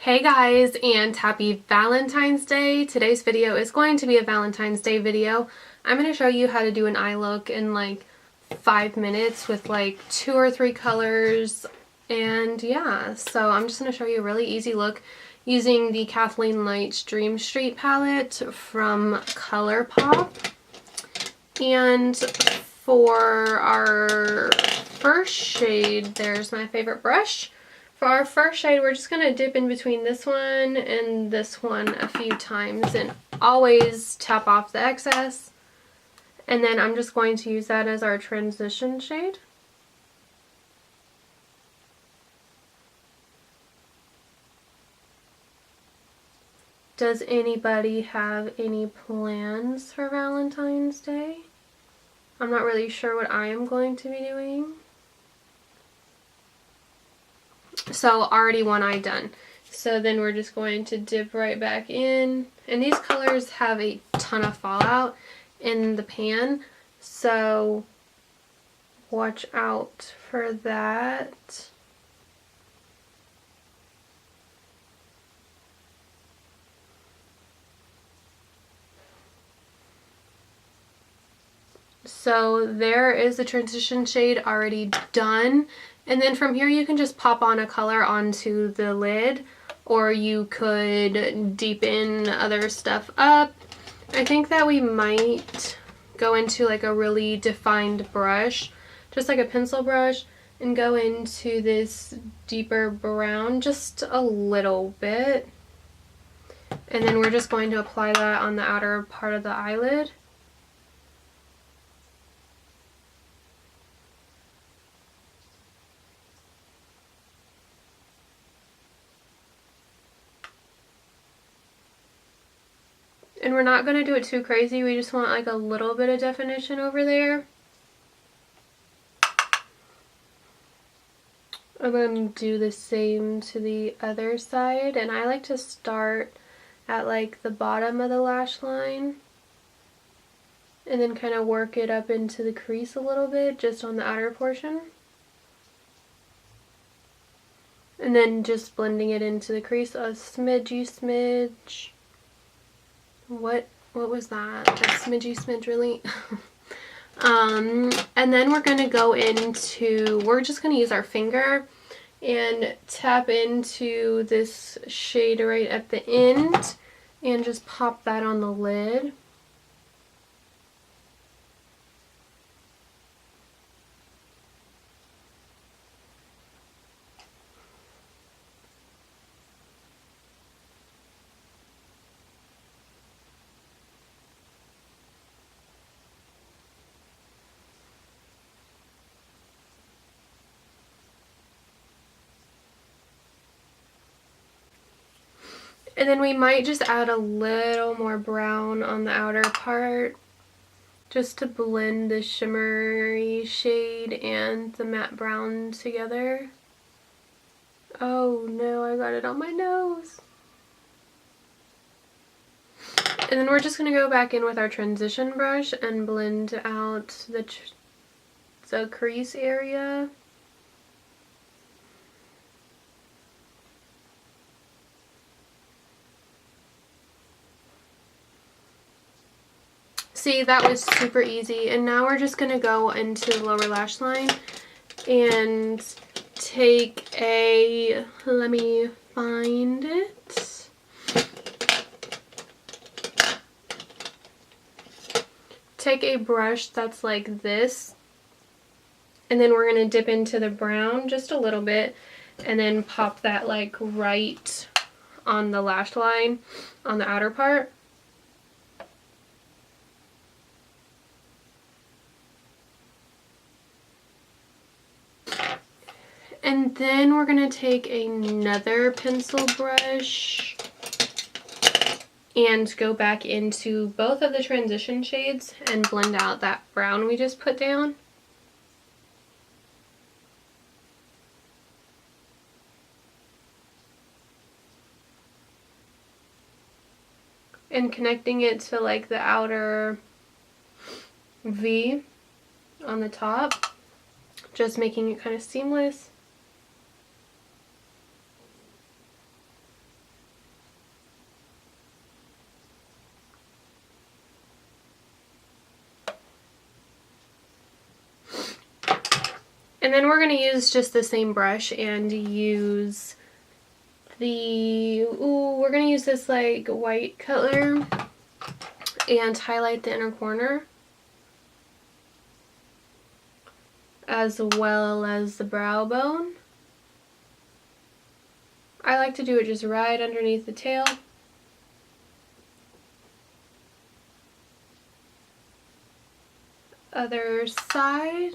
Hey guys, and happy Valentine's Day. Today's video is going to be a Valentine's Day video. I'm going to show you how to do an eye look in like 5 minutes with like 2 or 3 colors. And yeah, so I'm just going to show you a really easy look using the Kathleen Light's Dream Street palette from ColourPop. And for our first shade, there's my favorite brush. For our first shade, we're just going to dip in between this one and this one a few times and always tap off the excess. And then I'm just going to use that as our transition shade. Does anybody have any plans for Valentine's Day? I'm not really sure what I am going to be doing. So already one eye done. So then we're just going to dip right back in. And these colors have a ton of fallout in the pan, so watch out for that. So there is the transition shade already done. And then from here you can just pop on a color onto the lid, or you could deepen other stuff up. I think that we might go into like a really defined brush, just like a pencil brush, and go into this deeper brown just a little bit. And then we're just going to apply that on the outer part of the eyelid. And we're not going to do it too crazy, we just want like a little bit of definition over there. I'm going to do the same to the other side, and I like to start at like the bottom of the lash line and then kind of work it up into the crease a little bit, just on the outer portion. And then just blending it into the crease a smidge. What was that? A smidge, really? And then we're going to go into, we're just going to use our finger and tap into this shade right at the end and just pop that on the lid. And then we might just add a little more brown on the outer part just to blend the shimmery shade and the matte brown together. Oh no, I got it on my nose. And then we're just going to go back in with our transition brush and blend out the crease area. See, that was super easy. And now we're just going to go into the lower lash line and take a, let me find it. Take a brush that's like this, and then we're going to dip into the brown just a little bit and then pop that like right on the lash line on the outer part. And then we're going to take another pencil brush and go back into both of the transition shades and blend out that brown we just put down. And connecting it to like the outer V on the top, just making it kind of seamless. And then we're going to use just the same brush and use we're going to use this like white color and highlight the inner corner as well as the brow bone. I like to do it just right underneath the tail. Other side.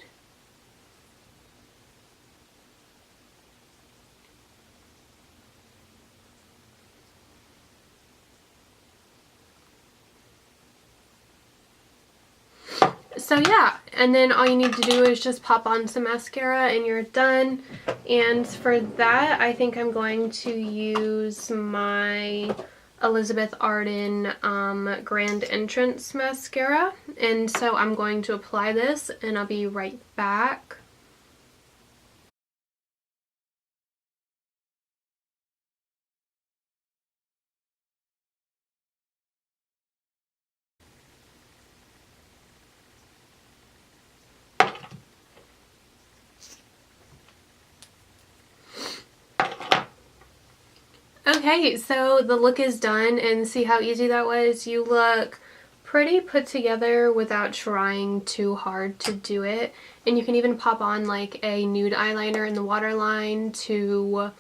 So yeah, and then all you need to do is just pop on some mascara and you're done. And for that, I think I'm going to use my Elizabeth Arden Grand Entrance mascara. And so I'm going to apply this and I'll be right back. Okay, so the look is done, and see how easy that was? You look pretty put together without trying too hard to do it. And you can even pop on like a nude eyeliner in the waterline to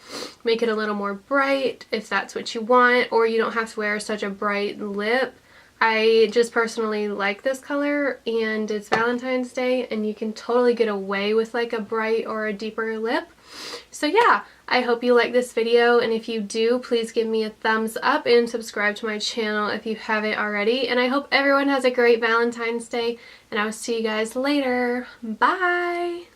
make it a little more bright if that's what you want, or you don't have to wear such a bright lip. I just personally like this color, and it's Valentine's Day and you can totally get away with like a bright or a deeper lip. So yeah, I hope you like this video, and if you do, please give me a thumbs up and subscribe to my channel if you haven't already. And I hope everyone has a great Valentine's Day, and I will see you guys later. Bye!